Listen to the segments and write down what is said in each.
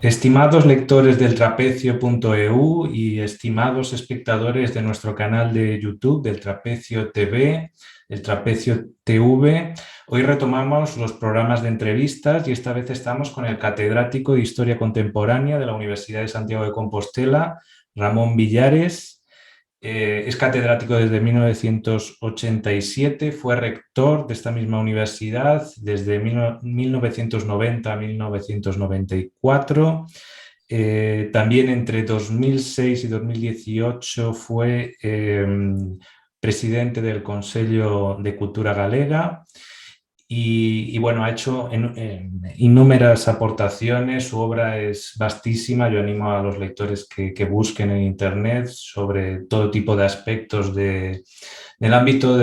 Estimados lectores del trapecio.eu y estimados espectadores de nuestro canal de YouTube del Trapecio TV, el Trapecio TV, hoy retomamos los programas de entrevistas y esta vez estamos con el catedrático de Historia Contemporánea de la Universidad de Santiago de Compostela, Ramón Villares. Es catedrático desde 1987, fue rector de esta misma universidad desde 1990 a 1994. También entre 2006 y 2018 fue presidente del Consejo de Cultura Galega. Y bueno, ha hecho innumerables aportaciones, su obra es vastísima, yo animo a los lectores que busquen en Internet sobre todo tipo de aspectos del ámbito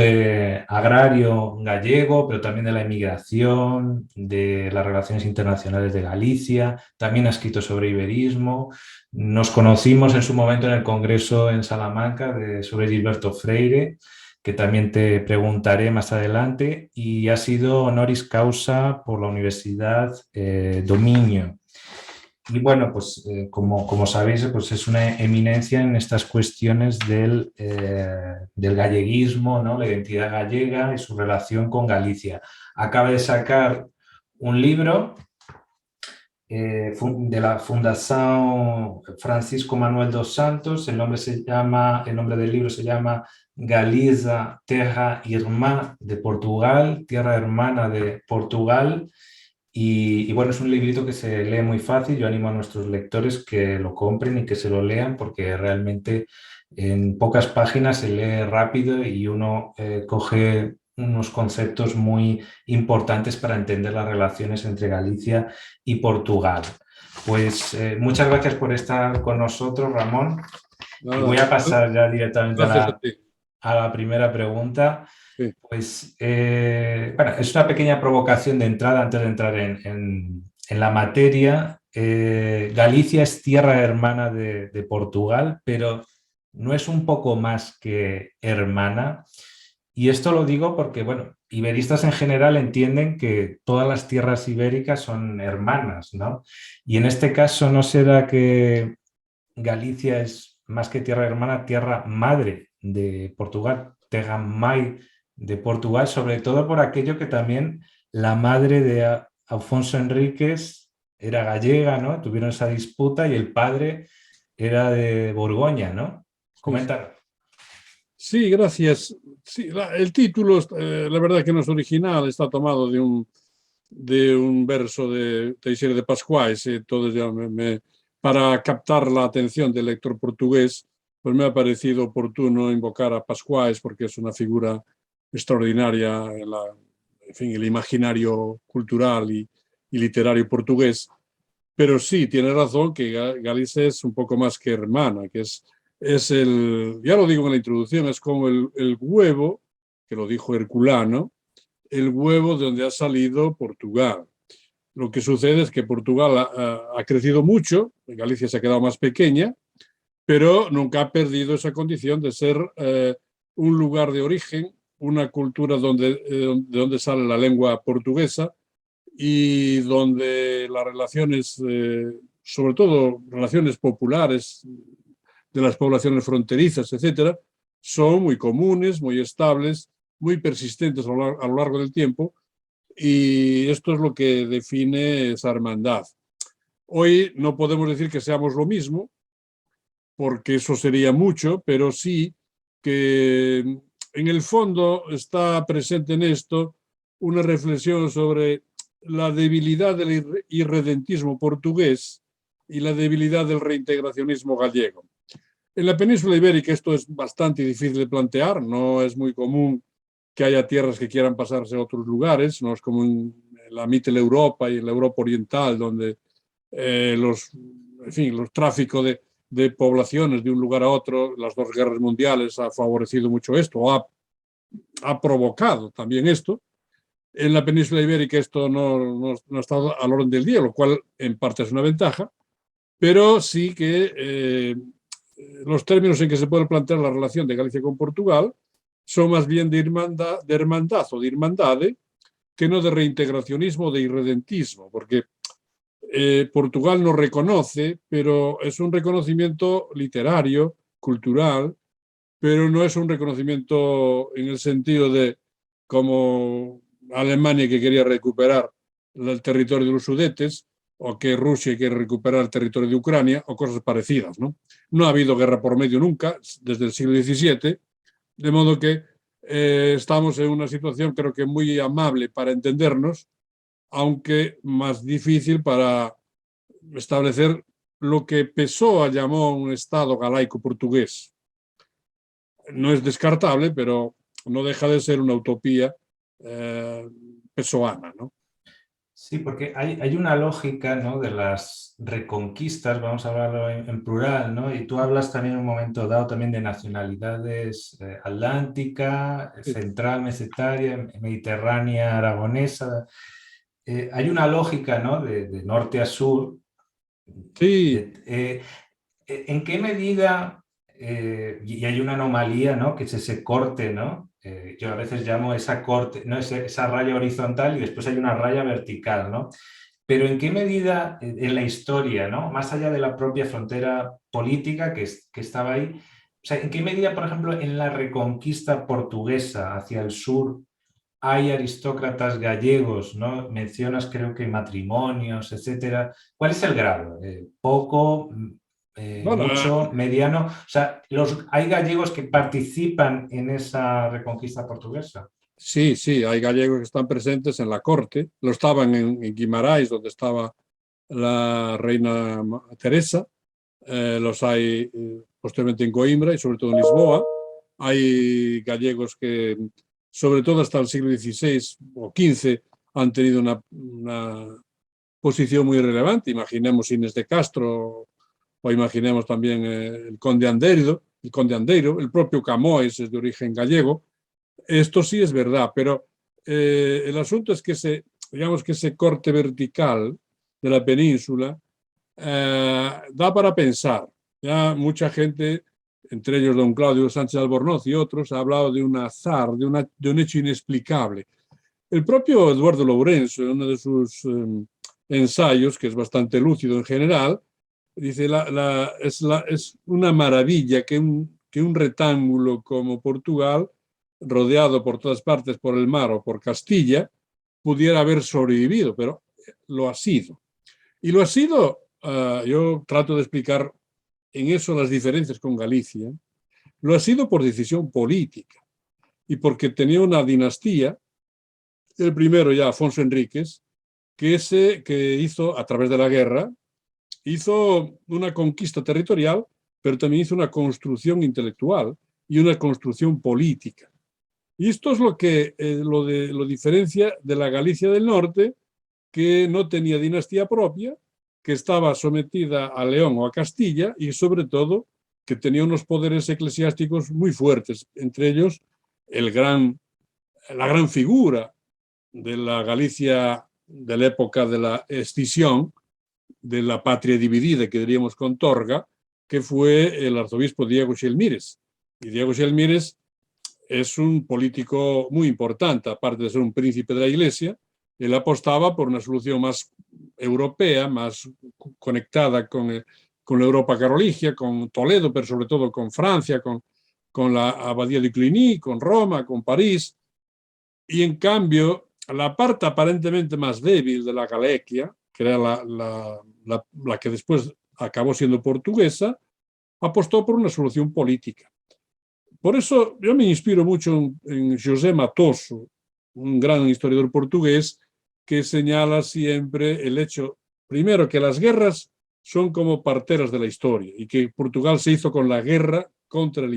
agrario gallego, pero también de la inmigración, de las relaciones internacionales de Galicia, también ha escrito sobre iberismo. Nos conocimos en su momento en el Congreso en Salamanca sobre Gilberto Freire, que también te preguntaré más adelante, y ha sido honoris causa por la Universidad do Minho. Y bueno, pues como sabéis, pues es una eminencia en estas cuestiones del galleguismo, ¿no? La identidad gallega y su relación con Galicia. Acaba de sacar un libro de la Fundación Francisco Manuel dos Santos. El nombre del libro se llama Galiza, Terra Irmã de Portugal, Tierra Hermana de Portugal. Y bueno, es un librito que se lee muy fácil. Yo animo a nuestros lectores que lo compren y que se lo lean porque realmente en pocas páginas se lee rápido y uno coge unos conceptos muy importantes para entender las relaciones entre Galicia y Portugal. Pues muchas gracias por estar con nosotros, Ramón. Y voy Nada, a pasar ya directamente gracias a ti. a la primera pregunta. Sí. Pues, bueno, es una pequeña provocación de entrada antes de entrar en la materia. Galicia es tierra hermana de Portugal, pero no es un poco más que hermana. Y esto lo digo porque, bueno, iberistas en general entienden que todas las tierras ibéricas son hermanas, ¿no? Y en este caso, ¿no será que Galicia es más que tierra hermana, tierra madre de Portugal, Terra Mai de Portugal, sobre todo por aquello que también la madre de Alfonso Enríquez era gallega, ¿no? Tuvieron esa disputa y el padre era de Borgoña, ¿no? Sí, sí. Coméntalo. Sí, gracias. Sí, el título, la verdad que no es original, está tomado de un verso de Teixeira de Pascuais. Entonces ya para captar la atención del lector portugués, pues me ha parecido oportuno invocar a Pascuais porque es una figura extraordinaria en fin, el imaginario cultural y literario portugués. Pero sí, tiene razón que Galicia es un poco más que hermana, que ya lo digo en la introducción, es como el huevo, que lo dijo Herculano, el huevo de donde ha salido Portugal. Lo que sucede es que Portugal ha crecido mucho, Galicia se ha quedado más pequeña, pero nunca ha perdido esa condición de ser un lugar de origen, una cultura de donde sale la lengua portuguesa, y donde las relaciones, sobre todo relaciones populares de las poblaciones fronterizas, etcétera, son muy comunes, muy estables, muy persistentes a lo largo del tiempo, y esto es lo que define esa hermandad. Hoy no podemos decir que seamos lo mismo, porque eso sería mucho, pero sí que en el fondo está presente en esto una reflexión sobre la debilidad del irredentismo portugués y la debilidad del reintegracionismo gallego. En la península ibérica esto es bastante difícil de plantear, no es muy común que haya tierras que quieran pasarse a otros lugares, no es como en la Mitteleuropa y en la Europa oriental, donde en fin, los tráficos de poblaciones de un lugar a otro, las dos guerras mundiales ha favorecido mucho esto, ha provocado también esto. En la península ibérica esto no ha estado al orden del día, lo cual en parte es una ventaja, pero sí que los términos en que se puede plantear la relación de Galicia con Portugal son más bien de hermandad o de hermandade que no de reintegracionismo o de irredentismo, porque Portugal no reconoce, pero es un reconocimiento literario, cultural, pero no es un reconocimiento en el sentido de como Alemania que quería recuperar el territorio de los Sudetes o que Rusia quiere recuperar el territorio de Ucrania o cosas parecidas, ¿no? No ha habido guerra por medio nunca desde el siglo XVII, de modo que estamos en una situación creo que muy amable para entendernos, aunque más difícil para establecer lo que Pessoa llamó un Estado galaico portugués. No es descartable, pero no deja de ser una utopía pessoana, ¿no? Sí, porque hay una lógica, ¿no?, de las reconquistas, vamos a hablarlo en plural, ¿no? Y tú hablas también en un momento dado también de nacionalidades atlántica, central, mesetaria, mediterránea, aragonesa. Hay una lógica, ¿no?, de norte a sur. Sí, ¿En qué medida, y hay una anomalía, ¿no?, que es ese corte, ¿no? Yo a veces llamo esa corte, ¿no?, esa raya horizontal y después hay una raya vertical, ¿no? Pero ¿en qué medida en la historia, ¿no?, más allá de la propia frontera política que estaba ahí, o sea, en qué medida, por ejemplo, en la reconquista portuguesa hacia el sur hay aristócratas gallegos, ¿no? Mencionas creo que matrimonios, etcétera. ¿Cuál es el grado? ¿Poco, bueno, mucho, mediano? O sea, ¿hay gallegos que participan en esa reconquista portuguesa? sí, sí, hay gallegos que están presentes en la corte, lo estaban en Guimarães, donde estaba la reina Teresa, los hay posteriormente en Coimbra y sobre todo en Lisboa. Hay gallegos que, sobre todo hasta el siglo XVI o XV, han tenido una posición muy relevante. Imaginemos Inés de Castro o imaginemos también el conde Andeiro, el propio Camões es de origen gallego. Esto sí es verdad, pero el asunto es que digamos que ese corte vertical de la península da para pensar. Ya mucha gente, entre ellos don Claudio Sánchez Albornoz y otros, ha hablado de un azar, de un hecho inexplicable. El propio Eduardo Lourenço, en uno de sus ensayos, que es bastante lúcido en general, dice, es una maravilla que un rectángulo como Portugal, rodeado por todas partes por el mar o por Castilla, pudiera haber sobrevivido, pero lo ha sido. Y lo ha sido, yo trato de explicar en eso las diferencias con Galicia, lo ha sido por decisión política y porque tenía una dinastía, el primero ya Afonso Enríquez, que hizo a través de la guerra, hizo una conquista territorial, pero también hizo una construcción intelectual y una construcción política. Y esto es lo que lo diferencia de la Galicia del Norte, que no tenía dinastía propia, que estaba sometida a León o a Castilla y sobre todo que tenía unos poderes eclesiásticos muy fuertes, entre ellos la gran figura de la Galicia de la época de la escisión, de la patria dividida, que diríamos con Torga, que fue el arzobispo Diego Xelmírez. Y Diego Xelmírez es un político muy importante, aparte de ser un príncipe de la Iglesia. Él apostaba por una solución más europea, más conectada con la Europa caroligia, con Toledo, pero sobre todo con Francia, con la abadía de Cluny, con Roma, con París. Y en cambio, la parte aparentemente más débil de la Galequia, que era la que después acabó siendo portuguesa, apostó por una solución política. Por eso yo me inspiro mucho en José Matoso, un gran historiador portugués, que señala siempre el hecho, primero, que las guerras son como parteras de la historia y que Portugal se hizo con la guerra contra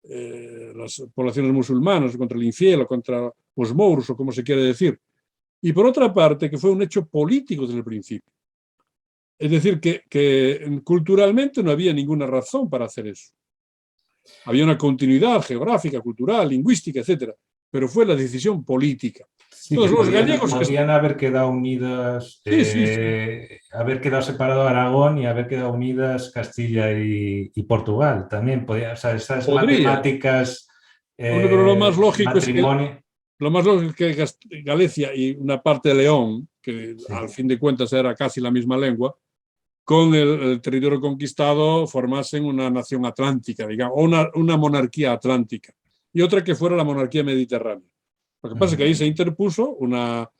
las poblaciones musulmanas, contra el infiel, contra los mouros, o como se quiere decir. Y por otra parte, que fue un hecho político desde el principio. Es decir, que culturalmente no había ninguna razón para hacer eso. Había una continuidad geográfica, cultural, lingüística, etcétera, pero fue la decisión política. Sí, que Entonces, los gallegos podrían haber quedado unidas, sí, sí, sí. haber quedado separado Aragón y haber quedado unidas Castilla y Portugal. También podía, o sea, esas Podría. matemáticas, Hombre, pero lo más lógico es que matrimonio. lo más lógico es que Galicia y una parte de León, que Sí. al fin de cuentas era casi la misma lengua, con el territorio conquistado formasen una nación atlántica, digamos, o una monarquía atlántica, y otra que fuera la monarquía mediterránea. Lo que pasa es que ahí se interpuso una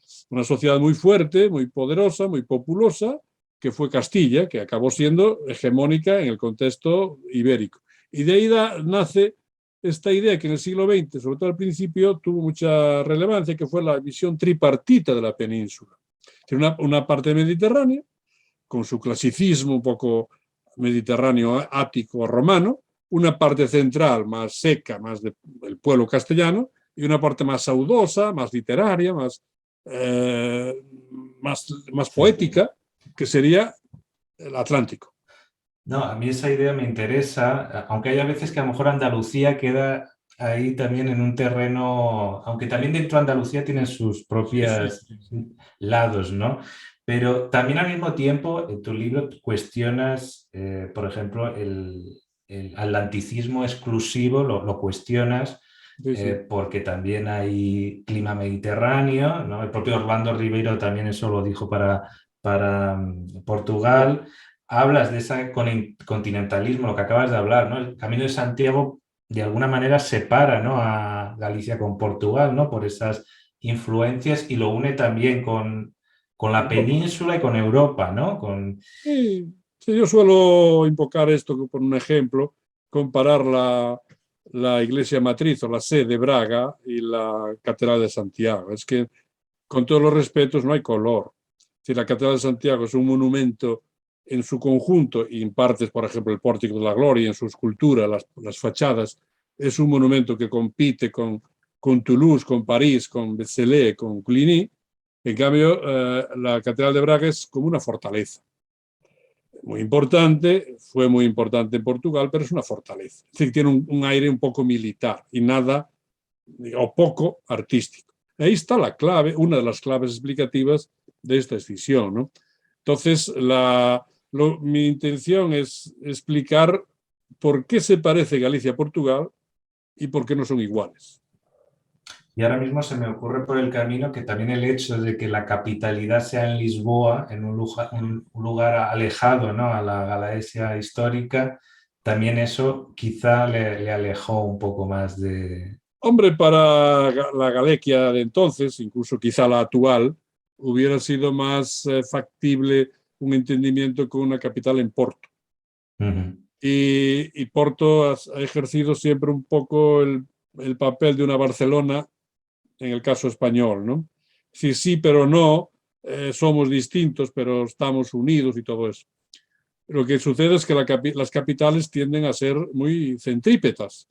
sociedad muy fuerte, muy poderosa, muy populosa, que fue Castilla, que acabó siendo hegemónica en el contexto ibérico. Y de ahí nace esta idea que en el siglo XX, sobre todo al principio, tuvo mucha relevancia, que fue la visión tripartita de la península. Tiene una parte mediterránea, con su clasicismo un poco mediterráneo ático romano, una parte central más seca, más del pueblo castellano, y una parte más saudosa, más literaria, más poética, que sería el Atlántico. No, a mí esa idea me interesa, aunque hay a veces que a lo mejor Andalucía queda ahí también en un terreno, aunque también dentro de Andalucía tienen sus Sí, sí, propios sí. lados, ¿no? Pero también al mismo tiempo en tu libro cuestionas, por ejemplo, el atlanticismo exclusivo, lo cuestionas Sí, sí. porque también hay clima mediterráneo, ¿no? El propio Orlando Ribeiro también eso lo dijo para Portugal. Hablas de ese continentalismo, lo que acabas de hablar, ¿no? El Camino de Santiago de alguna manera separa, ¿no?, a Galicia con Portugal, ¿no?, por esas influencias y lo une también con la Europa. península y con Europa, ¿no? Sí, sí, yo suelo invocar esto por un ejemplo, comparar la iglesia matriz o la sede de Braga y la Catedral de Santiago. Es que, con todos los respetos, no hay color. Si la Catedral de Santiago es un monumento en su conjunto, y en partes, por ejemplo, el Pórtico de la Gloria, en su escultura, las fachadas, es un monumento que compite con Toulouse, con París, con Béziers, con Cluny. En cambio, la Catedral de Braga es como una fortaleza. Muy importante, fue muy importante en Portugal, pero es una fortaleza. Es decir, tiene un aire un poco militar y nada, o poco artístico. Ahí está la clave, una de las claves explicativas de esta escisión, ¿no? Entonces, mi intención es explicar por qué se parece Galicia a Portugal y por qué no son iguales. Y ahora mismo se me ocurre por el camino que también el hecho de que la capitalidad sea en Lisboa, en un lugar alejado, ¿no?, a la Galicia histórica, también eso quizá le alejó un poco más de... Hombre, para la Galicia de entonces, incluso quizá la actual, hubiera sido más factible un entendimiento con una capital en Porto. Uh-huh. Y Porto ha ejercido siempre un poco el papel de una Barcelona en el caso español, ¿no? Sí, sí, pero no, somos distintos, pero estamos unidos y todo eso. Lo que sucede es que las capitales tienden a ser muy centrípetas,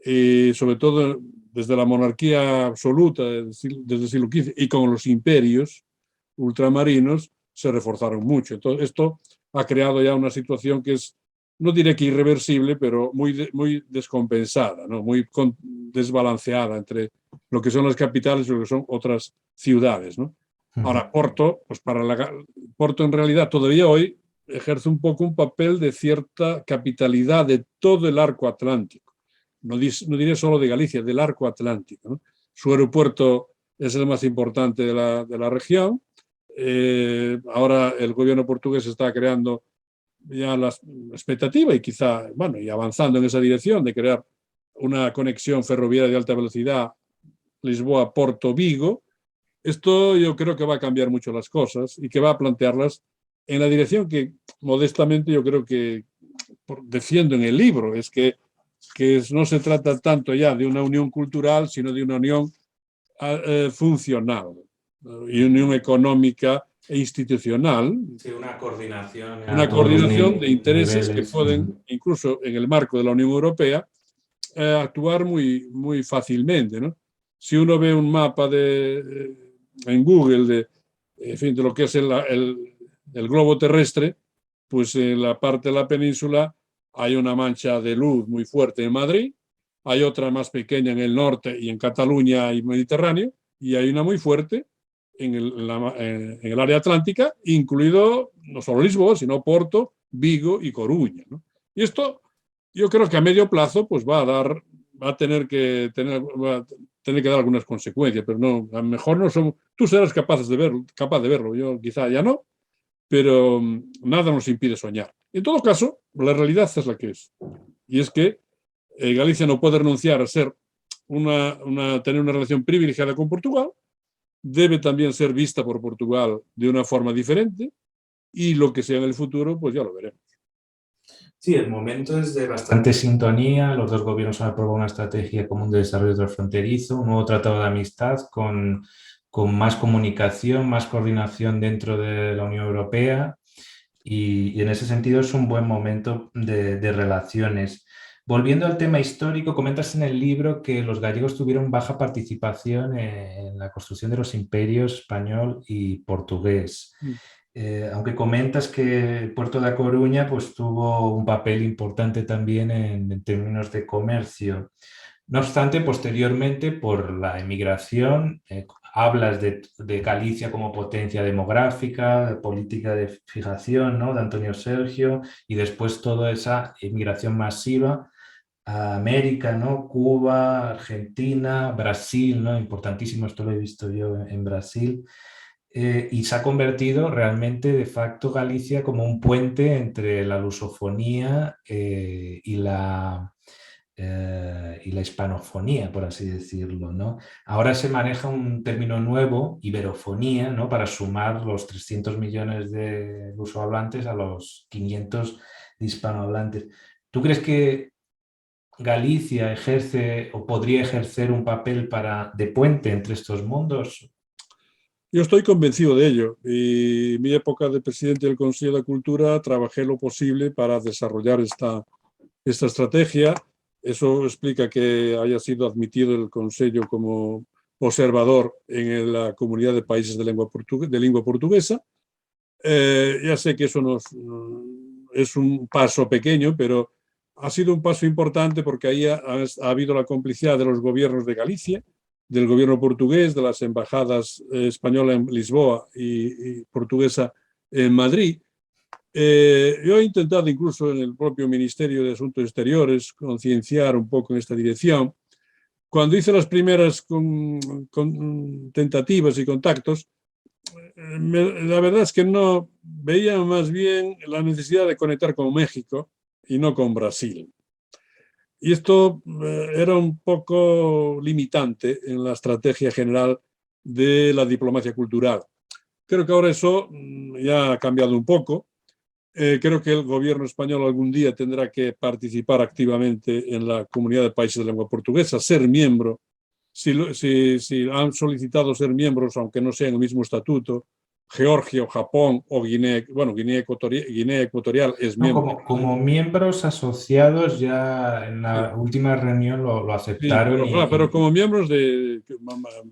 y sobre todo desde la monarquía absoluta, desde el siglo XV, y con los imperios ultramarinos se reforzaron mucho. Entonces, esto ha creado ya una situación que es, no diré que irreversible, pero muy descompensada, ¿no? Muy desbalanceada entre lo que son las capitales y lo que son otras ciudades, ¿no? Uh-huh. Ahora, Porto, pues Porto en realidad todavía hoy ejerce un poco un papel de cierta capitalidad de todo el arco atlántico. No diré solo de Galicia, del arco atlántico, ¿no? Su aeropuerto es el más importante de la región. Ahora el gobierno portugués está creando ya la expectativa y quizá, bueno, y avanzando en esa dirección de crear una conexión ferroviaria de alta velocidad Lisboa-Porto-Vigo. Esto yo creo que va a cambiar mucho las cosas y que va a plantearlas en la dirección que modestamente yo creo que defiendo en el libro, es que no se trata tanto ya de una unión cultural, sino de una unión funcional y unión económica e institucional, Sí, una a todos los coordinación de intereses que niveles. pueden, Uh-huh. incluso en el marco de la Unión Europea, actuar muy fácilmente, ¿no? Si uno ve un mapa en Google en fin, de lo que es el globo terrestre, pues en la parte de la península hay una mancha de luz muy fuerte en Madrid, hay otra más pequeña en el norte y en Cataluña y Mediterráneo, y hay una muy fuerte en el área atlántica, incluido no solo Lisboa, sino Porto, Vigo y Coruña, ¿no? Y esto yo creo que a medio plazo pues va a tener que tener que dar algunas consecuencias, pero no, a lo mejor no somos, tú serás capaz de verlo, yo quizá ya no, pero nada nos impide soñar. En todo caso, la realidad es la que es. Y es que Galicia no puede renunciar a ser tener una relación privilegiada con Portugal, debe también ser vista por Portugal de una forma diferente, y lo que sea en el futuro, pues ya lo veremos. Sí, el momento es de bastante sintonía. Los dos gobiernos han aprobado una estrategia común de desarrollo transfronterizo, un nuevo tratado de amistad con más comunicación, más coordinación dentro de la Unión Europea y en ese sentido es un buen momento de relaciones. Volviendo al tema histórico, comentas en el libro que los gallegos tuvieron baja participación en la construcción de los imperios español y portugués. Aunque comentas que Puerto da Coruña pues, tuvo un papel importante también en términos de comercio. No obstante, posteriormente, por la emigración, hablas de Galicia como potencia demográfica, de política de fijación, ¿no? De Antonio Sergio, y después toda esa inmigración masiva a América, ¿no? Cuba, Argentina, Brasil, ¿no? Importantísimo, esto lo he visto yo en Brasil. Y se ha convertido realmente de facto Galicia como un puente entre la lusofonía y la hispanofonía, por así decirlo, ¿no? Ahora se maneja un término nuevo, iberofonía, ¿no? Para sumar los 300 millones de lusohablantes a los 500 de hispanohablantes. ¿Tú crees que Galicia ejerce o podría ejercer un papel de puente entre estos mundos? Yo estoy convencido de ello. Y en mi época de presidente del Consejo de la Cultura trabajé lo posible para desarrollar esta estrategia. Eso explica que haya sido admitido el Consejo como observador en la Comunidad de Países de lengua portuguesa. Ya sé que eso es un paso pequeño, pero ha sido un paso importante porque ahí ha habido la complicidad de los gobiernos de Galicia, del gobierno portugués, de las embajadas española en Lisboa y portuguesa en Madrid. Yo he intentado incluso en el propio Ministerio de Asuntos Exteriores concienciar un poco en esta dirección. Cuando hice las primeras tentativas y contactos, la verdad es que no veía más bien la necesidad de conectar con México y no con Brasil. Y esto era un poco limitante en la estrategia general de la diplomacia cultural. Creo que ahora eso ya ha cambiado un poco. Creo que el gobierno español algún día tendrá que participar activamente en la Comunidad de Países de Lengua Portuguesa, ser miembro, si han solicitado ser miembros, aunque no sean el mismo estatuto, Georgia o Japón o Guinea Ecuatorial es No, miembro. como miembros asociados ya en Sí, la última reunión lo sí, aceptaron pero como miembros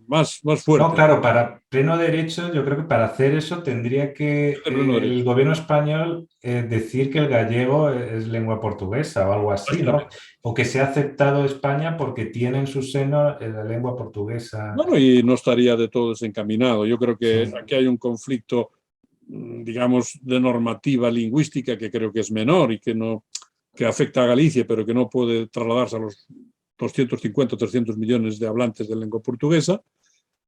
más no, fuertes. claro, para pleno derecho, yo creo que para hacer eso tendría que el gobierno español decir que el gallego es lengua portuguesa o algo así, ¿no? Básicamente. O que sea aceptado España porque tiene en su seno la lengua portuguesa. Bueno, y no estaría de todo desencaminado. Yo creo Sí. que aquí hay un conflicto, digamos, de normativa lingüística que creo que es menor y que afecta a Galicia, pero que no puede trasladarse a los 250 o 300 millones de hablantes de lengua portuguesa.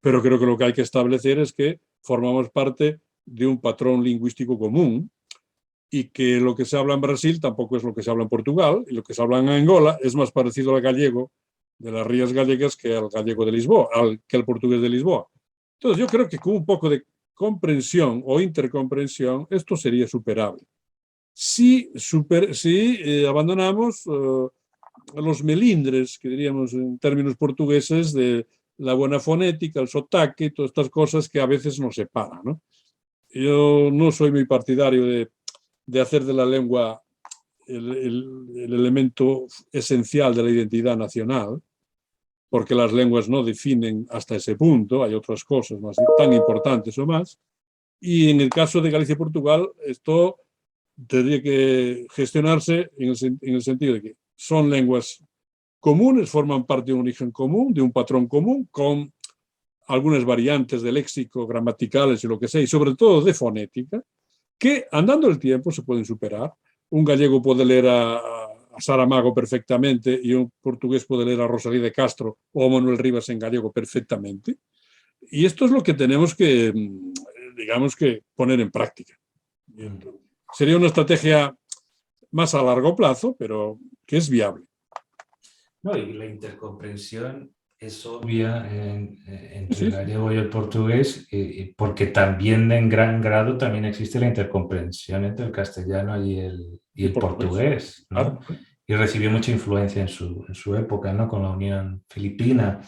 Pero creo que lo que hay que establecer es que formamos parte de un patrón lingüístico común y que lo que se habla en Brasil tampoco es lo que se habla en Portugal, y lo que se habla en Angola es más parecido al gallego de las Rías Gallegas que al gallego de Lisboa, que al portugués de Lisboa. Entonces yo creo que con un poco de comprensión o intercomprensión esto sería superable. Si abandonamos los melindres, que diríamos en términos portugueses, de la buena fonética, el sotaque, todas estas cosas que a veces nos separan, ¿no? Yo no soy muy partidario de hacer de la lengua el elemento esencial de la identidad nacional, porque las lenguas no definen hasta ese punto, hay otras cosas más tan importantes o más, y en el caso de Galicia y Portugal, esto tendría que gestionarse en el sentido de que son lenguas comunes, forman parte de un origen común, de un patrón común, con algunas variantes de léxico, gramaticales y lo que sea, y sobre todo de fonética, que andando el tiempo se pueden superar. Un gallego puede leer a a Saramago perfectamente y un portugués puede leer a Rosalía de Castro o a Manuel Rivas en gallego perfectamente. Y esto es lo que tenemos que, digamos, que poner en práctica. Sería una estrategia más a largo plazo, pero que es viable. No, y la intercomprensión es obvia entre Sí, el sí. gallego y el portugués, porque también en gran grado también existe la intercomprensión entre el castellano y Y el portugués, portugués, claro. ¿no? Y recibió mucha influencia en su época, ¿no? Con la Unión Filipina.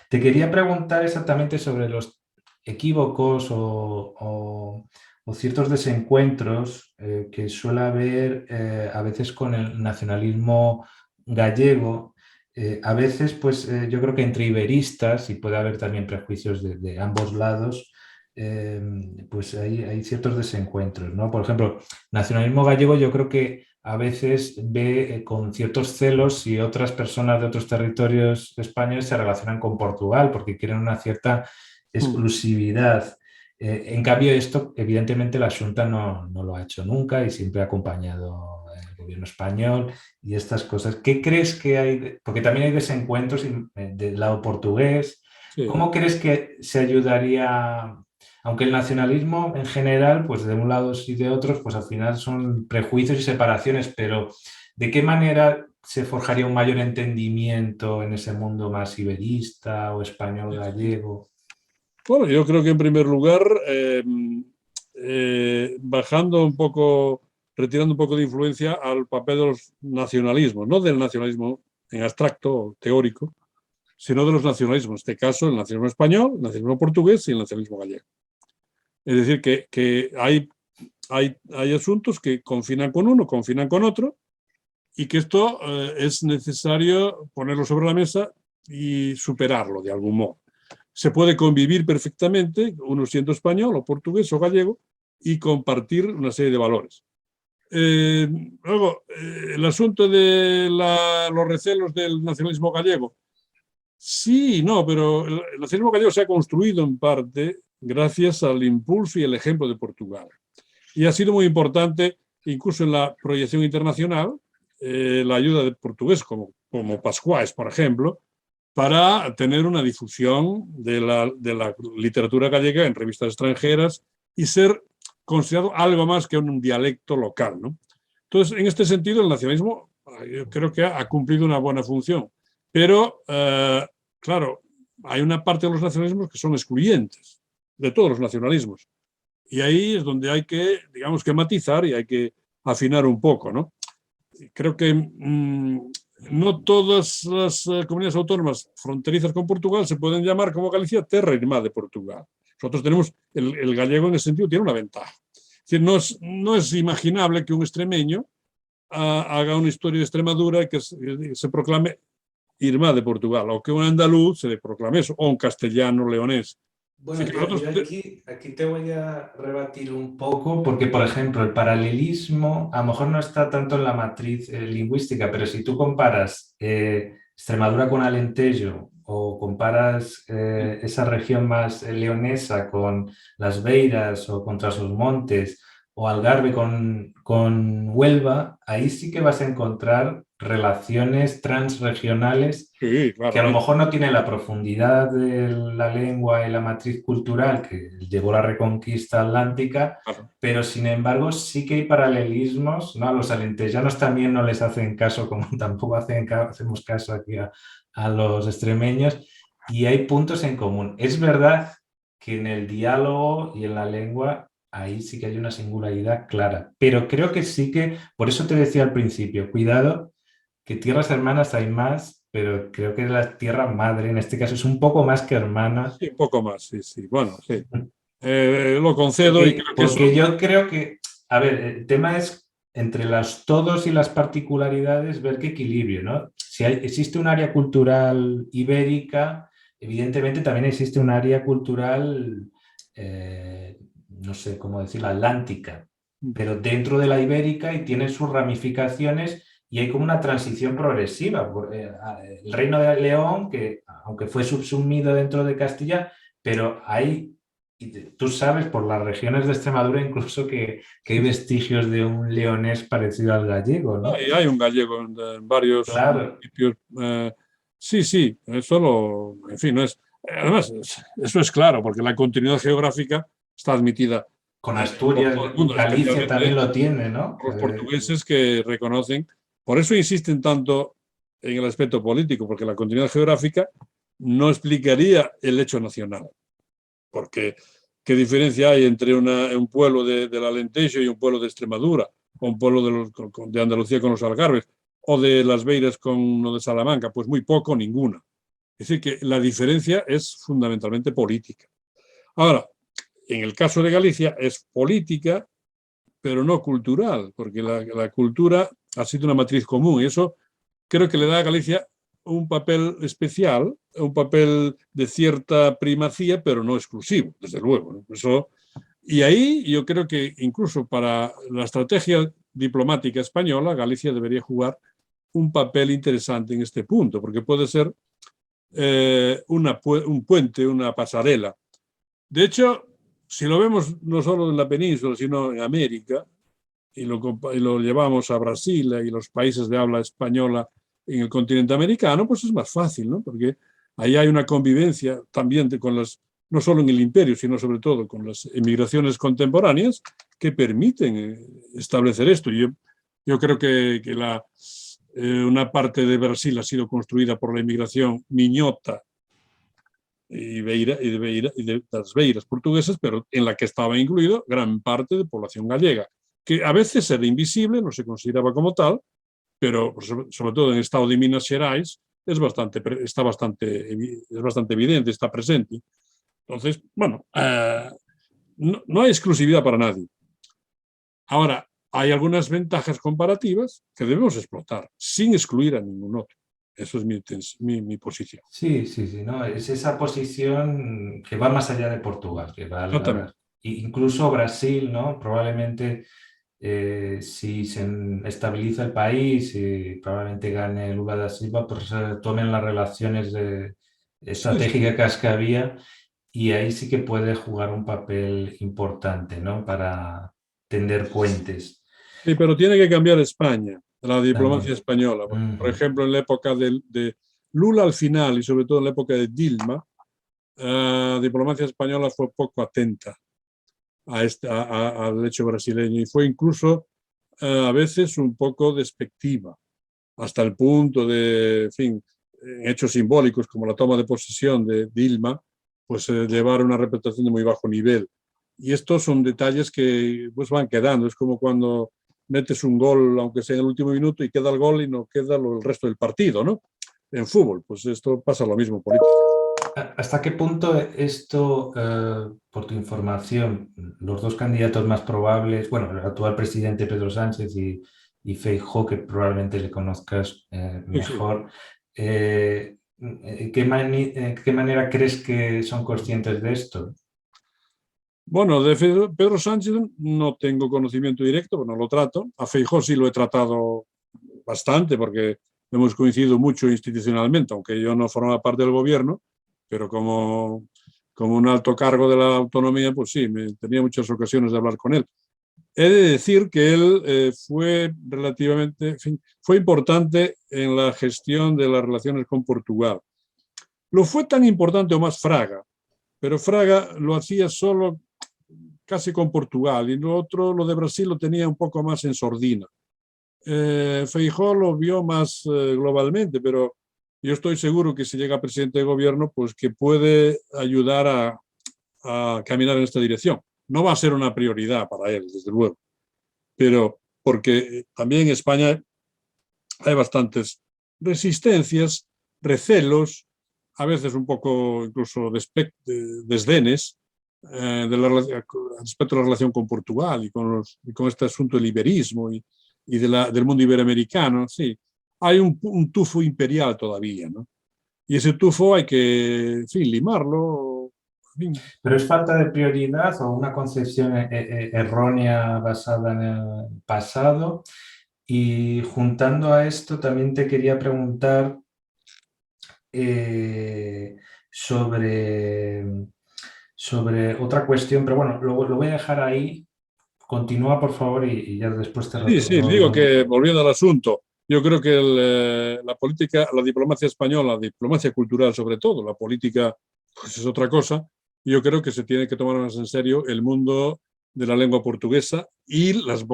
Te quería preguntar exactamente sobre los equívocos o ciertos desencuentros que suele haber a veces con el nacionalismo gallego. A veces, pues yo creo que entre iberistas, y puede haber también prejuicios de ambos lados, eh, pues hay ciertos desencuentros, ¿no? Por ejemplo, nacionalismo gallego yo creo que a veces ve con ciertos celos si otras personas de otros territorios españoles se relacionan con Portugal, porque quieren una cierta exclusividad. En cambio, esto, evidentemente, la Xunta no lo ha hecho nunca y siempre ha acompañado el gobierno español y estas cosas. ¿Qué crees que hay? Porque también hay desencuentros del lado portugués. Sí. ¿Cómo crees que se ayudaría? Aunque el nacionalismo en general, pues de un lado y de otros, pues al final son prejuicios y separaciones, pero ¿de qué manera se forjaría un mayor entendimiento en ese mundo más iberista o español gallego? Bueno, yo creo que en primer lugar, bajando un poco, retirando un poco de influencia al papel de los nacionalismos, no del nacionalismo en abstracto o teórico, sino de los nacionalismos, en este caso el nacionalismo español, el nacionalismo portugués y el nacionalismo gallego. Es decir, que hay asuntos que confinan con uno, confinan con otro, y que esto es necesario ponerlo sobre la mesa y superarlo de algún modo. Se puede convivir perfectamente, uno siendo español o portugués o gallego, y compartir una serie de valores. Luego, el asunto de los recelos del nacionalismo gallego. Sí, no, pero el nacionalismo gallego se ha construido en parte gracias al impulso y el ejemplo de Portugal. Y ha sido muy importante, incluso en la proyección internacional, la ayuda de portugués como Pascuais, por ejemplo, para tener una difusión de la literatura gallega en revistas extranjeras y ser considerado algo más que un dialecto local, ¿no? Entonces, en este sentido, el nacionalismo yo creo que ha cumplido una buena función. Pero, claro, hay una parte de los nacionalismos que son excluyentes, de todos los nacionalismos. Y ahí es donde hay que, digamos, que matizar y hay que afinar un poco, ¿no? Creo que no todas las comunidades autónomas fronterizas con Portugal se pueden llamar como Galicia terra irmá de Portugal. Nosotros tenemos, el gallego en ese sentido tiene una ventaja. Es decir, no es imaginable que un extremeño haga una historia de Extremadura y que se proclame irmá de Portugal, o que un andaluz se le proclame eso, o un castellano leonés. Bueno, Así que nosotros, yo aquí te voy a rebatir un poco porque, por ejemplo, el paralelismo a lo mejor no está tanto en la matriz lingüística, pero si tú comparas Extremadura con Alentejo o comparas esa región más leonesa con Las Beiras o con Trás-os-Montes o Algarve con Huelva, ahí sí que vas a encontrar relaciones transregionales sí, que a lo claramente. mejor no tiene la profundidad de la lengua y la matriz cultural que llevó la reconquista atlántica, Claro. pero sin embargo sí que hay paralelismos, ¿no? A los alentejanos también no les hacen caso, como tampoco hacemos caso aquí a los extremeños, y hay puntos en común. Es verdad que en el diálogo y en la lengua ahí sí que hay una singularidad clara, pero creo que sí que, por eso te decía al principio, cuidado que tierras hermanas hay más, pero creo que la tierra madre en este caso es un poco más que hermana. Sí, un poco más, sí, sí. Bueno, sí. Lo concedo y Porque, creo que eso. porque yo creo que, a ver, el tema es entre las todos y las particularidades ver qué equilibrio, ¿no? Si existe un área cultural ibérica, evidentemente también existe un área cultural, no sé cómo decirlo, atlántica, pero dentro de la ibérica y tiene sus ramificaciones y hay como una transición progresiva. El Reino de León, que aunque fue subsumido dentro de Castilla, pero hay tú sabes por las regiones de Extremadura incluso que hay vestigios de un leonés parecido al gallego, ¿no? Hay un gallego en varios Claro, municipios. Sí, sí, eso en fin, no es. Además, eso es claro, porque la continuidad geográfica está admitida con por Asturias, todo el mundo, Galicia también especialmente lo tiene, ¿no? por los portugueses que reconocen. Por eso insisten tanto en el aspecto político, porque la continuidad geográfica no explicaría el hecho nacional. Porque ¿qué diferencia hay entre un pueblo del Alentejo y un pueblo de Extremadura? O un pueblo de Andalucía con los Algarves, o de Las Beiras con lo de Salamanca, pues muy poco, ninguna. Es decir, que la diferencia es fundamentalmente política. Ahora, en el caso de Galicia es política, pero no cultural, porque la cultura ha sido una matriz común y eso creo que le da a Galicia un papel especial, un papel de cierta primacía, pero no exclusivo, desde luego, ¿no? Eso, y ahí yo creo que incluso para la estrategia diplomática española, Galicia debería jugar un papel interesante en este punto, porque puede ser un puente, una pasarela. De hecho, si lo vemos no solo en la península, sino en América, y lo llevamos a Brasil y los países de habla española en el continente americano, pues es más fácil, ¿no? Porque ahí hay una convivencia también con las, no solo en el imperio, sino sobre todo con las emigraciones contemporáneas que permiten establecer esto. Yo creo que una parte de Brasil ha sido construida por la inmigración miñota y de las beiras portuguesas, pero en la que estaba incluido gran parte de población gallega, que a veces era invisible, no se consideraba como tal, pero sobre todo en el estado de Minas Gerais es bastante evidente, está presente. Entonces, bueno, no hay exclusividad para nadie. Ahora, hay algunas ventajas comparativas que debemos explotar sin excluir a ningún otro. Eso es mi posición. sí, sí, sí, no, es esa posición que va más allá de Portugal, que va Exactamente. incluso Brasil, ¿no? Probablemente si se estabiliza el país y probablemente gane Lula da Silva, pues tomen las relaciones Sí, sí. estratégicas que había y ahí sí que puede jugar un papel importante, ¿no? Para tender puentes Sí, pero tiene que cambiar España, la diplomacia también. española, porque, por Ujú. ejemplo, en la época de Lula al final y sobre todo en la época de Dilma, la diplomacia española fue poco atenta al hecho brasileño y fue incluso a veces un poco despectiva, hasta el punto de, en fin, hechos simbólicos como la toma de posesión de Dilma, pues llevar una reputación de muy bajo nivel. Y estos son detalles que pues van quedando. Es como cuando metes un gol, aunque sea en el último minuto, y queda el gol y no queda el resto del partido, ¿no? En fútbol, pues esto pasa lo mismo en política. ¿Hasta qué punto esto, por tu información, los dos candidatos más probables, bueno, el actual presidente Pedro Sánchez y Feijóo, que probablemente le conozcas Sí, sí. mejor, ¿qué manera crees que son conscientes de esto? Bueno, de Pedro Sánchez no tengo conocimiento directo, pues no lo trato. A Feijóo sí lo he tratado bastante porque hemos coincidido mucho institucionalmente, aunque yo no formaba parte del gobierno, pero como un alto cargo de la autonomía, pues sí, tenía muchas ocasiones de hablar con él. He de decir que él fue relativamente, en fin, fue importante en la gestión de las relaciones con Portugal. Lo fue tan importante o más Fraga, pero Fraga lo hacía solo casi con Portugal y lo otro, lo de Brasil, lo tenía un poco más en sordina. Feijóo lo vio más globalmente, pero yo estoy seguro que si llega presidente de gobierno, pues que puede ayudar a caminar en esta dirección. No va a ser una prioridad para él, desde luego, pero porque también en España hay bastantes resistencias, recelos, a veces un poco incluso desdenes respecto a la relación con Portugal y con este asunto del iberismo del mundo iberoamericano. Sí, hay un tufo imperial todavía, ¿no? Y ese tufo hay que, en fin, limarlo. En fin. ¿Pero es falta de prioridad o una concepción errónea basada en el pasado? Y juntando a esto, también te quería preguntar eh, sobre sobre otra cuestión, pero bueno, lo voy a dejar ahí. Continúa, por favor, y ya después te Sí, sí, retomo digo alguna. que volviendo al asunto, yo creo que la política, la diplomacia española, la diplomacia cultural sobre todo, la política pues es otra cosa, yo creo que se tiene que tomar más en serio el mundo de la lengua portuguesa y las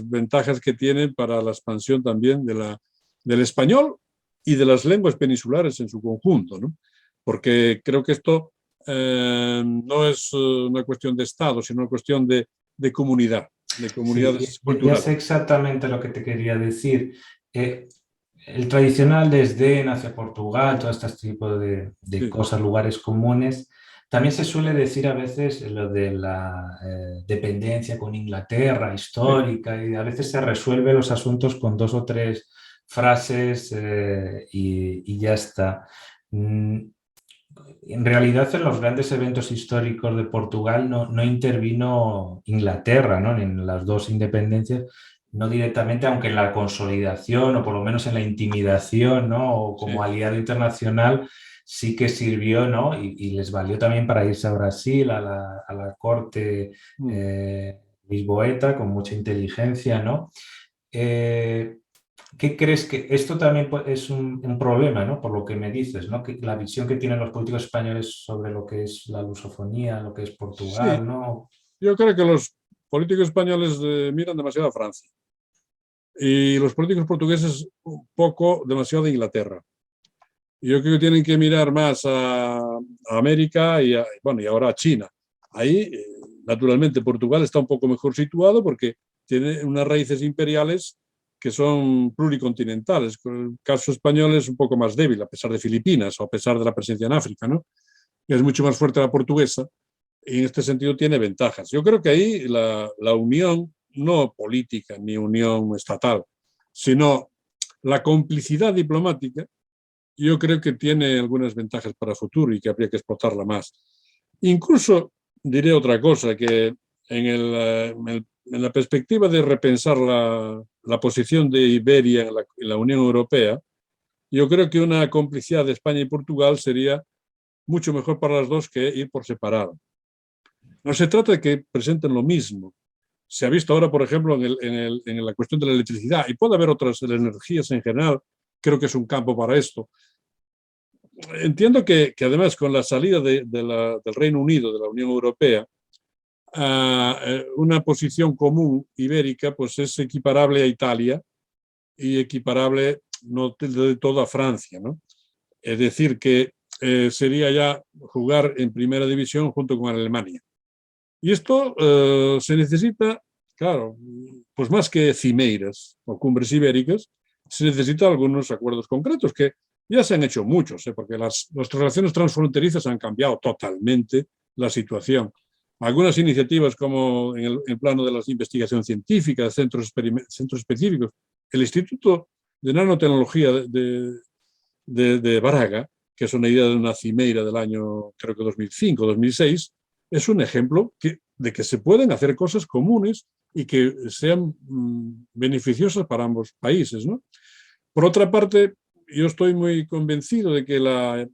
ventajas que tiene para la expansión también del español y de las lenguas peninsulares en su conjunto, ¿no? Porque creo que esto no es una cuestión de Estado, sino una cuestión de comunidad, de Sí, comunidades ya sé culturales. exactamente lo que te quería decir. Eh, el tradicional desdén hacia Portugal, todo este tipo de Sí, cosas, lugares comunes, también se suele decir a veces lo de la dependencia con Inglaterra sí, histórica y a veces se resuelve los asuntos con dos o tres frases y ya está. Mm, En realidad, en los grandes eventos históricos de Portugal no intervino Inglaterra, ¿no? En las dos independencias, no directamente, aunque en la consolidación o por lo menos en la intimidación, ¿no? O como sí. aliado internacional sí que sirvió, ¿no? Y les valió también para irse a Brasil, a la corte Mm. lisboeta, con mucha inteligencia, ¿no? Eh, ¿Qué crees que esto también es un problema, ¿no? Por lo que me dices, ¿no? Que la visión que tienen los políticos españoles sobre lo que es la lusofonía, lo que es Sí, Portugal, ¿no? yo creo que los políticos españoles miran demasiado a Francia y los políticos portugueses un poco demasiado a Inglaterra. Yo creo que tienen que mirar más a América bueno, y ahora a China. Ahí, naturalmente, Portugal está un poco mejor situado porque tiene unas raíces imperiales que son pluricontinentales. El caso español es un poco más débil, a pesar de Filipinas o a pesar de la presencia en África, ¿no? Es mucho más fuerte la portuguesa y en este sentido tiene ventajas. Yo creo que ahí la unión, no política ni unión estatal, sino la complicidad diplomática, yo creo que tiene algunas ventajas para el futuro y que habría que explotarla más. Incluso diré otra cosa, que en la perspectiva de repensar la posición de Iberia en la Unión Europea, yo creo que una complicidad de España y Portugal sería mucho mejor para las dos que ir por separado. No se trata de que presenten lo mismo. Se ha visto ahora, por ejemplo, en la cuestión de la electricidad, y puede haber otras energías en general, creo que es un campo para esto. Entiendo que además con la salida del Reino Unido de la Unión Europea, una posición común ibérica pues es equiparable a Italia y equiparable no de todo a Francia, ¿no? Es decir, que sería ya jugar en primera división junto con Alemania. Y esto se necesita, claro, pues más que cimeiras o cumbres ibéricas, se necesitan algunos acuerdos concretos que ya se han hecho muchos, porque las relaciones transfronterizas han cambiado totalmente la situación. Algunas iniciativas como en el plano de la investigación científica, centros específicos, el Instituto de Nanotecnología de Braga, que es una idea de una cimeira del año, creo que 2005-2006, es un ejemplo de que se pueden hacer cosas comunes y que sean beneficiosas para ambos países, ¿no? Por otra parte, yo estoy muy convencido de que la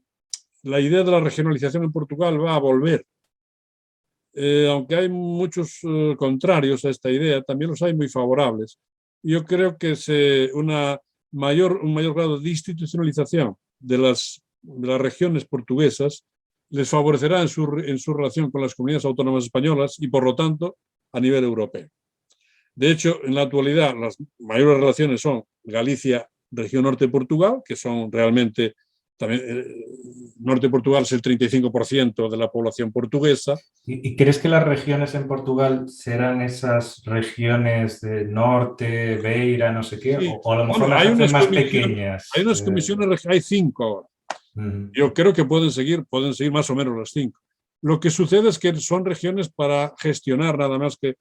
idea de la regionalización en Portugal va a volver. Aunque hay muchos contrarios a esta idea, también los hay muy favorables. Yo creo que un mayor grado de institucionalización de las regiones portuguesas les favorecerá en su relación con las comunidades autónomas españolas y, por lo tanto, a nivel europeo. De hecho, en la actualidad, las mayores relaciones son Galicia, región norte de Portugal, que son realmente también, norte de Portugal es el 35% de la población portuguesa. Y crees que las regiones en Portugal serán esas regiones de norte, Beira, no sé qué? Sí, O a lo mejor bueno, las hacen más pequeñas? hay 5 ahora. Yo creo que pueden seguir más o menos las 5. Lo que sucede es que son regiones para gestionar nada más que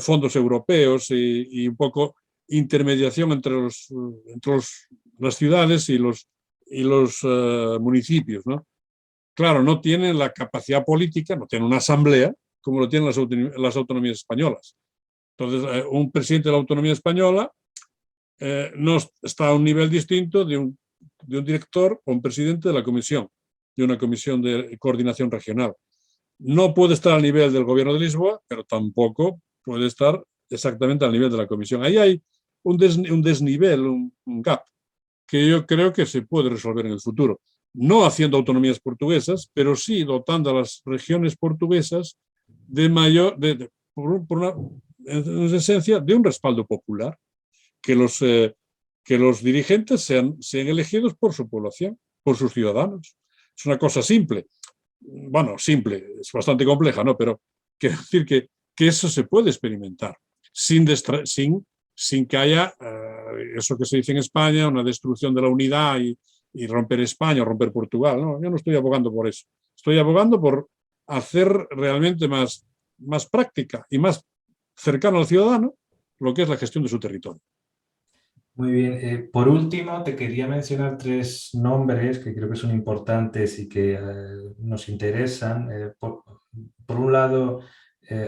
fondos europeos y un poco intermediación entre las ciudades y los municipios, ¿no? Claro, no tienen la capacidad política, no tienen una asamblea como lo tienen las autonomías españolas. Entonces, un presidente de la autonomía española no está a un nivel distinto de un director o un presidente de la comisión, de una comisión de coordinación regional. No puede estar al nivel del gobierno de Lisboa, pero tampoco puede estar exactamente al nivel de la Comisión. Ahí hay un desnivel, un gap, que yo creo que se puede resolver en el futuro. No haciendo autonomías portuguesas, pero sí dotando a las regiones portuguesas de mayor, por una, en esencia, de un respaldo popular, que que los dirigentes sean elegidos por su población, por sus ciudadanos. Es una cosa simple. Bueno, simple, es bastante compleja, ¿no? Pero quiero decir que eso se puede experimentar sin que haya eso que se dice en España, una destrucción de la unidad y romper España o romper Portugal. No, yo no estoy abogando por eso. Estoy abogando por hacer realmente más práctica y más cercano al ciudadano lo que es la gestión de su territorio. Muy bien. Por último, te quería mencionar tres nombres que creo que son importantes y que nos interesan. Por un lado,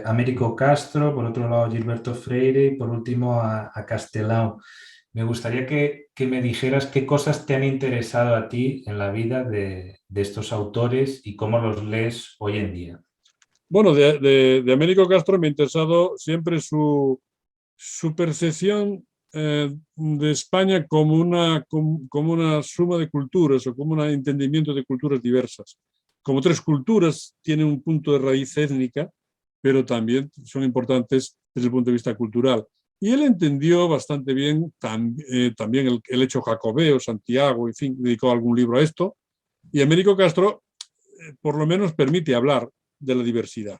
Américo Castro, por otro lado, Gilberto Freire y por último a Castelao. Me gustaría que me dijeras qué cosas te han interesado a ti en la vida de estos autores y cómo los lees hoy en día. Bueno, de Américo Castro me ha interesado siempre su percepción de España como una suma de culturas o como un entendimiento de culturas diversas. Como tres culturas tienen un punto de raíz étnica, pero también son importantes desde el punto de vista cultural. Y él entendió bastante bien también el hecho jacobeo, Santiago, en fin, dedicó algún libro a esto. Y Américo Castro, por lo menos, permite hablar de la diversidad,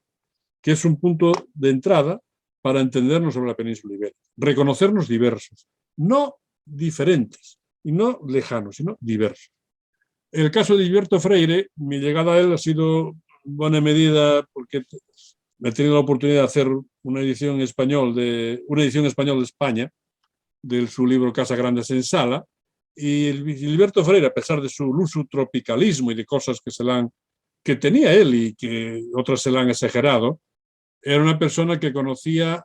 que es un punto de entrada para entendernos sobre la península ibérica. Reconocernos diversos, no diferentes y no lejanos, sino diversos. En el caso de Gilberto Freire, mi llegada a él ha sido en buena medida porque he tenido la oportunidad de hacer una edición española de España, de su libro Casa Grande en Sala, y Gilberto Freire, a pesar de su luso tropicalismo y de cosas que tenía él y que otras se le han exagerado, era una persona que conocía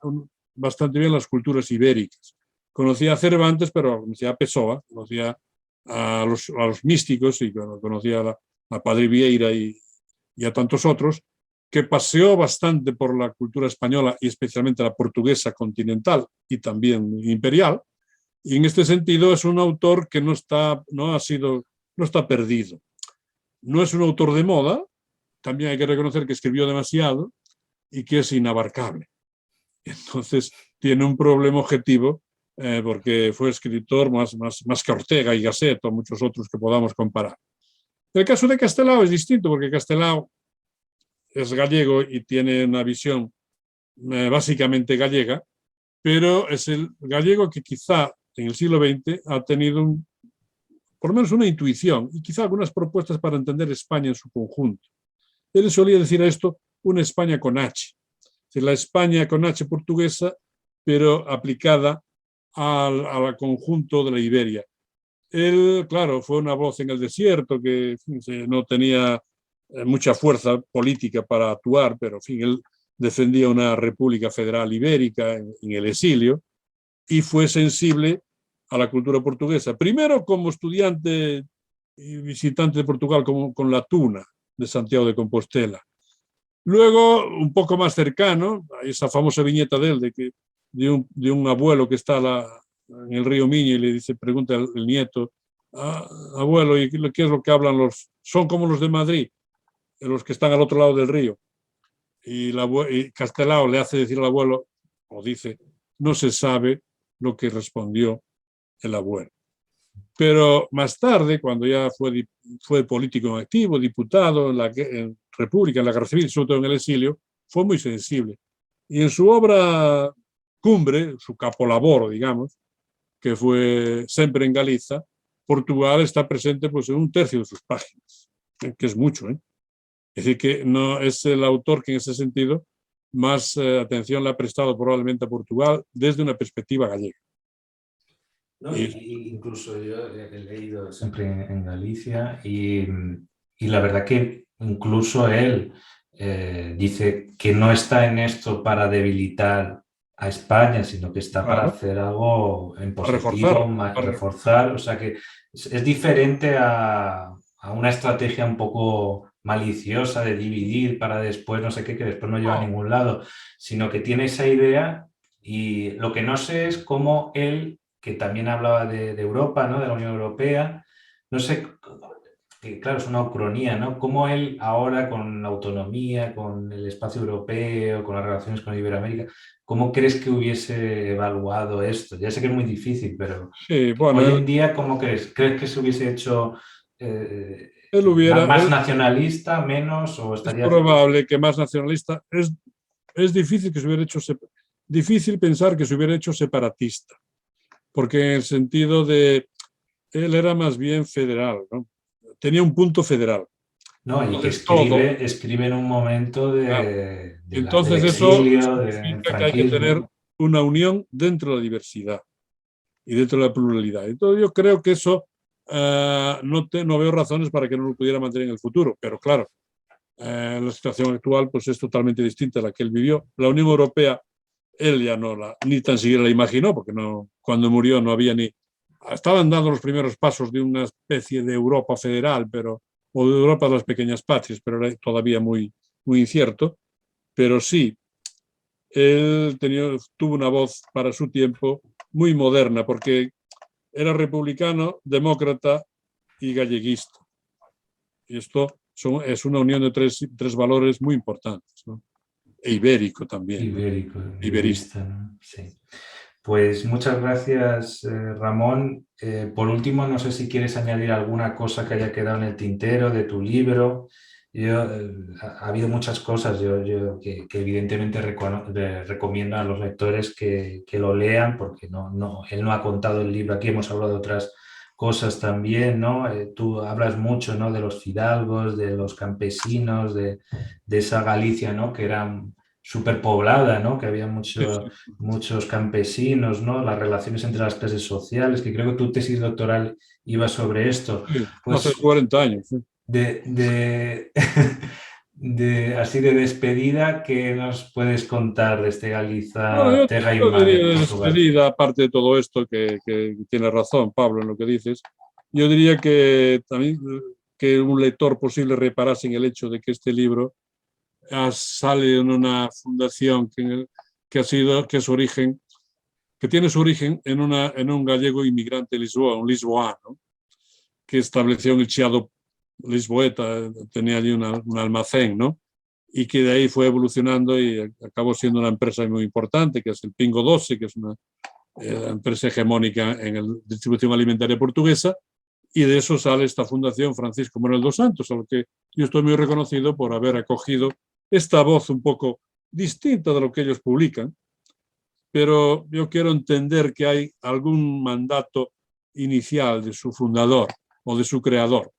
bastante bien las culturas ibéricas. Conocía a Cervantes, pero conocía a Pessoa, conocía a los místicos y conocía a Padre Vieira y a tantos otros, que paseó bastante por la cultura española y especialmente la portuguesa continental y también imperial. Y en este sentido es un autor que no está perdido. No es un autor de moda, también hay que reconocer que escribió demasiado, y que es inabarcable. Entonces, tiene un problema objetivo porque fue escritor más que Ortega y Gasset o muchos otros que podamos comparar. El caso de Castelao es distinto porque Castelao es gallego y tiene una visión básicamente gallega, pero es el gallego que quizá en el siglo XX ha tenido por lo menos una intuición y quizá algunas propuestas para entender España en su conjunto. Él solía decir a esto una España con H, la España con H portuguesa, pero aplicada al conjunto de la Iberia. Él, claro, fue una voz en el desierto que no tenía mucha fuerza política para actuar, pero en fin, él defendía una república federal ibérica en el exilio y fue sensible a la cultura portuguesa. Primero como estudiante y visitante de Portugal con la Tuna de Santiago de Compostela. Luego, un poco más cercano, esa famosa viñeta de él, de un abuelo que está en el río Miño y le dice, pregunta el nieto, abuelo, ¿y qué es lo que hablan son como los de Madrid, los que están al otro lado del río? Y Castelao le hace decir al abuelo, o dice, no se sabe lo que respondió el abuelo. Pero más tarde, cuando ya fue político activo, diputado en República, en la Guerra Civil, sobre todo en el exilio, fue muy sensible. Y en su obra cumbre, su capolaboro, digamos, que fue Siempre en Galiza, Portugal está presente pues, en un tercio de sus páginas, que es mucho. Es decir, que no es el autor que en ese sentido más atención le ha prestado probablemente a Portugal desde una perspectiva gallega. ¿No? Incluso yo he leído siempre en Galicia y la verdad que incluso él dice que no está en esto para debilitar a España, sino que está para Claro, hacer algo en a reforzar. positivo, reforzar, o sea que es diferente a una estrategia un poco maliciosa de dividir para después no sé qué, que después no lleva a No, ningún lado, sino que tiene esa idea y lo que no sé es cómo él, que también hablaba de Europa, ¿no? De la Unión Europea, no sé, que claro, es una ucronía, ¿no? Cómo él ahora con la autonomía, con el espacio europeo, con las relaciones con Iberoamérica, ¿cómo crees que hubiese evaluado esto? Ya sé que es muy difícil, pero sí, bueno, hoy en día, ¿cómo crees? ¿Crees que se hubiese hecho él hubiera, más nacionalista, menos, o es estaría... probable que más nacionalista, es difícil que se hubiera hecho, difícil pensar que se hubiera hecho separatista, porque en el sentido de, él era más bien federal, ¿no? Tenía un punto federal. No, y que Entonces todo, escribe en un momento claro. del Entonces eso exilio, del significa que hay que tener franquismo. una unión dentro de la diversidad y dentro de la pluralidad. Entonces yo creo que eso no veo razones para que no lo pudiera mantener en el futuro, pero claro, la situación actual pues es totalmente distinta a la que él vivió. La Unión Europea, él ya no ni tan siquiera la imaginó, porque no, cuando murió no había ni... Estaban dando los primeros pasos de una especie de Europa federal, o de Europa de las pequeñas patrias, pero era todavía muy, muy incierto. Pero sí, él tuvo una voz para su tiempo muy moderna, porque era republicano, demócrata y galleguista. Y esto es una unión de tres valores muy importantes, ¿no? E ibérico también, ¿no? Ibérico, Iberista. iberista, ¿no? Sí. Pues muchas gracias, Ramón. Por último, no sé si quieres añadir alguna cosa que haya quedado en el tintero de tu libro. Ha habido muchas cosas que evidentemente recomiendo a los lectores que lo lean, porque él no ha contado el libro. Aquí hemos hablado de otras cosas también, ¿no? Tú hablas mucho, ¿no? De los fidalgos, de los campesinos, de esa Galicia, ¿no? Que era superpoblada, ¿no? Que había Sí, sí, muchos campesinos, ¿no? Las relaciones entre las clases sociales, que creo que tu tesis doctoral iba sobre esto. sí. Hace Pues 40 años. ¿Sí? de, de, así de despedida, ¿qué nos puedes contar de este Bueno, Galiza Terra y yo Mar diría en de Portugal? despedida, aparte de todo esto, que tiene razón Pablo en lo que dices, yo diría que también que un lector posible reparase en el hecho de que este libro sale en una fundación que es origen, que tiene su origen en un gallego inmigrante lisboa, un lisboano, que estableció en el Chiado Lisboeta, tenía allí un almacén, ¿no? Y que de ahí fue evolucionando y acabó siendo una empresa muy importante, que es el Pingo Doce, que es una empresa hegemónica en la distribución alimentaria portuguesa, y de eso sale esta fundación Francisco Manuel dos Santos, a lo que yo estoy muy reconocido por haber acogido esta voz un poco distinta de lo que ellos publican, pero yo quiero entender que hay algún mandato inicial de su fundador o de su creador,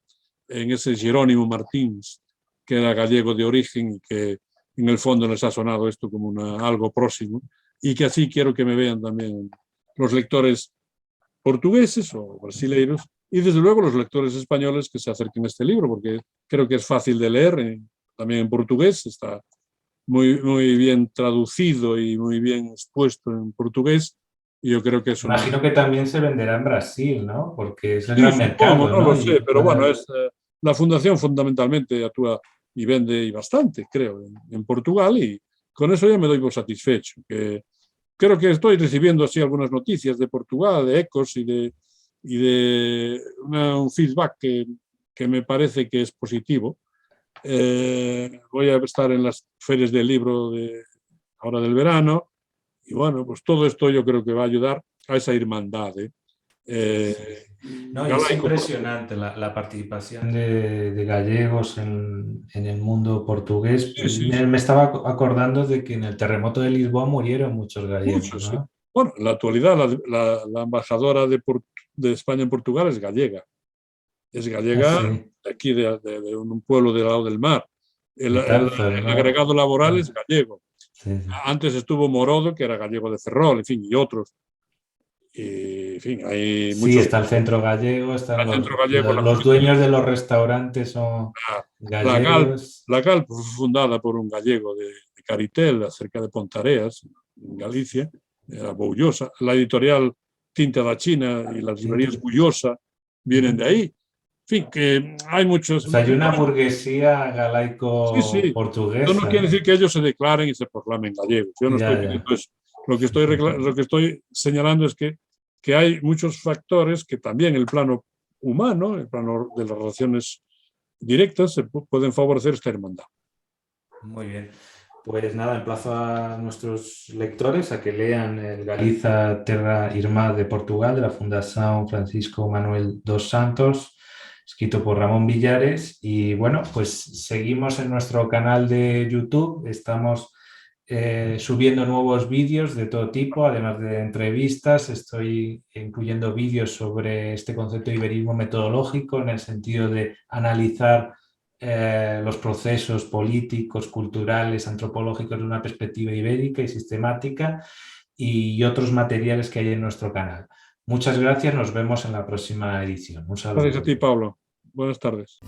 en ese Jerónimo Martins, que era gallego de origen y que en el fondo les ha sonado esto como algo próximo, y que así quiero que me vean también los lectores portugueses o brasileiros, y desde luego los lectores españoles que se acerquen a este libro, porque creo que es fácil de leer, también en portugués, está muy, muy bien traducido y muy bien expuesto en portugués, y yo creo que es una... Imagino que también se venderá en Brasil, ¿no? Porque es el Sí, gran supongo, mercado, no lo ¿no? sé, Y pero bueno, la fundación fundamentalmente actúa y vende y bastante, creo, en Portugal, y con eso ya me doy por satisfecho. Creo que estoy recibiendo así algunas noticias de Portugal, de ecos y de un feedback que me parece que es positivo. Voy a estar en las ferias del libro ahora del verano, y bueno, pues todo esto yo creo que va a ayudar a esa hermandad. sí. No, y es Galaico, impresionante la participación de gallegos en el mundo portugués. sí, sí, sí, Me estaba acordando de que en el terremoto de Lisboa murieron muchos gallegos, muchos, sí. ¿no? Bueno, en la actualidad la embajadora de España en Portugal es gallega. Es Ah, gallega sí, aquí de un pueblo del lado del mar. de Tarzan, El ¿no? agregado laboral es Ah, gallego. sí, sí. Antes estuvo Morodo, que era gallego de Ferrol, en fin, y otros. Y, en fin, hay Sí, muchos. está el centro gallego, El están centro gallego, los dueños de los restaurantes son la GAL, gallegos. la GAL fue fundada por un gallego de Caritel, cerca de Pontareas, en Galicia, era Boullosa. La editorial Tinta da China y las librerías Tinta- Bullosa vienen de ahí. fin, que hay muchos... O sea, hay una burguesía Sí, galaico-portuguesa. eso no quiere decir que ellos se declaren y se proclamen gallegos. Yo no estoy diciendo eso. Lo que estoy señalando es que hay muchos factores que también el plano humano, el plano de las relaciones directas, se pueden favorecer esta hermandad. Muy bien. Pues nada, emplazo a nuestros lectores a que lean el Galiza Terra Irmá de Portugal, de la Fundación Francisco Manuel dos Santos, escrito por Ramón Villares. Y bueno, pues seguimos en nuestro canal de YouTube. Estamos subiendo nuevos vídeos de todo tipo, además de entrevistas. Estoy incluyendo vídeos sobre este concepto de iberismo metodológico, en el sentido de analizar los procesos políticos, culturales, antropológicos de una perspectiva ibérica y sistemática, y otros materiales que hay en nuestro canal. Muchas gracias, nos vemos en la próxima edición. Un saludo. Gracias a ti, Pablo. Buenas tardes.